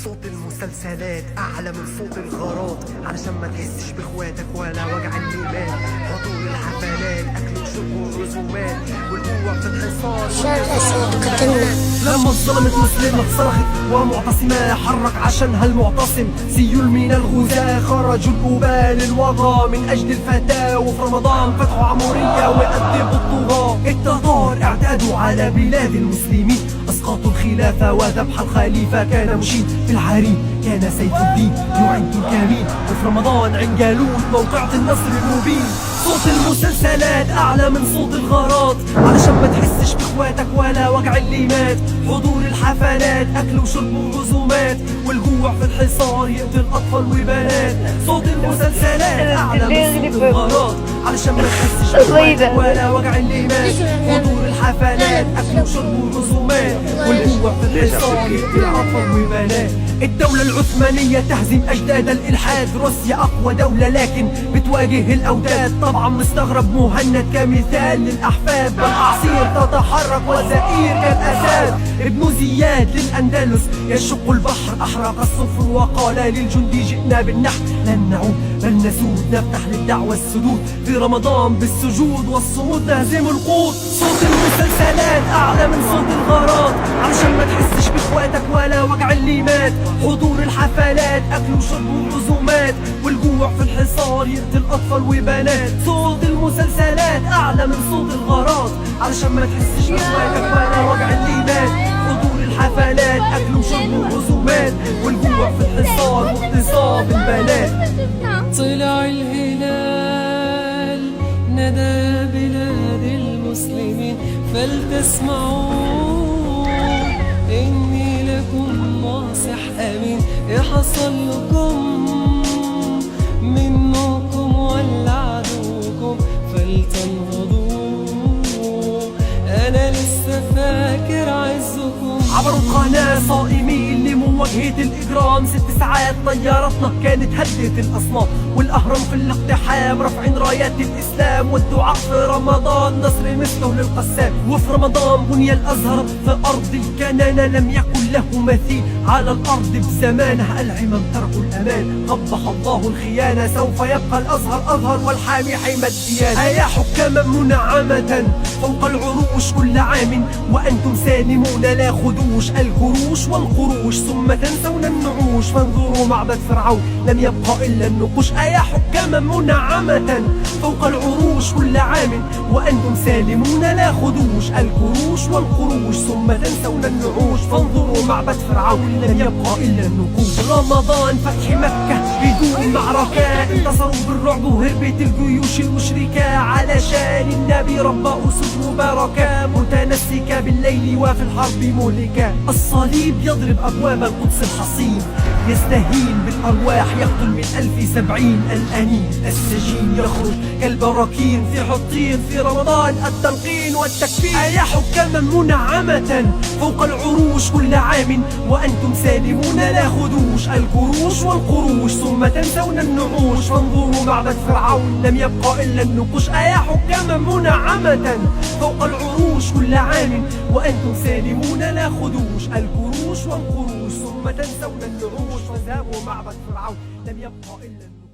صوت المسلسلات أعلى من صوت الغارات، علشان ما تحسش بإخواتك ولا وجع الليمات. حضور الحفلات أكل وشرب والرسومات، والقوة في الحصار لما اتظلمت مسلمة صرخت ومعتصمة، حرك عشانها المعتصم سيول من الغزاة. خرجوا الأباء للوضع من أجل الفتاة، وفي رمضان فتحوا عمورية ويأدبوا الطغاة. التتار اعتادوا على بلاد المسلمين، أسقطوا الخلافة وذبح الخليفة كان مشين. في الحريم كان سيف الدين يعد الكمين، وفي رمضان عين جالوت موقعة النصر المبين. صوت المسلسلات أعلى من صوت الغارات، علشان ما تحسش بإخواتك ولا وجع الليمات. حضور الحفلات أكل وشرب وعزومات، والجوع في الحصار يقتل أطفال وبنات. صوت المسلسلات أعلى من صوت الغارات، علشان ما تحسش بإخواتك ولا وجع الليمات. حضور الحفلات أكل وشرب وعزومات، والجوع في الحصار يقتل أطفال وبنات. الدولة العثمانية تهزم أجداد الإلحاد، روسيا أقوى دولة لكن بتواجه الأوداد. طبعا مستغرب مهند كمثال للأحفاد، والأعاصير تتحرك وزئير كالأساد. ابن زياد للأندلس يشق البحر، أحرق السفن وقال للجندي جئنا بالنحر. لن نعود بل نسود، نفتح للدعوة السدود في رمضان بالسجود والصمود نهزم القوط. صوت المسلسلات أعلى من صوت الغارات، علشان ما تحسش بإخواتك ولا وجع الليمات. حضور الحفلات أكل وشرب وعزومات، والجوع في الحصار يقتل أطفال وبنات. صوت المسلسلات أعلى من صوت الغارات، علشان ما تحسش بإخواتك ولا وجع الليمات. حضور الحفلات أكل وشرب وعزومات، والجوع في الحصار واغتصاب البنات. طلع الهلال ندى بلاد المسلمين، فلتسمعوا إني لكم ناصح أمين. حصل لكم منكم ولا عدوكم فلتنهضوا، أنا لسه فاكر عزكم. عبروا القناة صائمين لمواجهة الإجرام، 6 ساعات طيارتنا كانت هدت الأصنام، والأهرام في الاقتحام رافعين رايات الإسلام. والدعاء في رمضان نصر مثله للقسام، وفي رمضان بني الأزهر في أرض الكنانة، لم يكن له مثيل على الأرض بزمانه. العمم تركوا الأمان قبح الله الخيانة، سوف يبقى الأزهر أزهر والحامي حمى الديانة. أيا حكاما منعمة فوق العروش كل عام، وأنتم سالمون لا خدوش الجروش والقروش، ثم تنسون النعوش. فانظروا معبد فرعون لم يبقى إلا النقوش. أيا حكاما منعمة فوق العروش كل عام، وأنتم سالمون لا خدوش الجروش والقروش، ثم تنسون النعوش. فانظروا معبد فرعون لم يبقى إلا النقوش. رمضان فتح مكة بدون معركة، انتصروا بالرعب وهربت الجيوش المشركة، علشان النبي ربى أسود مباركة، متنسكة بالليل وفي الحرب مهلكة. الصليب يضرب أبواب القدس الحصين، يستهين بالأرواح يقتل من 1070. الأنين السجين يخرج كالبراكين في حطين، في رمضان التلقين والتكفير. أيا حكاما منعمة فوق العروش كل عام، وأنتم سالمون لا خدوش الجروش والقروش، ثم تنسون النعوش. فانظروا معبد فرعون لم يبقى إلا النقوش. أيا حكاما منعمة فوق العروش كل عام، وأنتم سالمون لا خدوش الجروش والقروش، ثم تنسون النعوش. فذهبوا معبد فرعون لم يبقى إلا النقوش.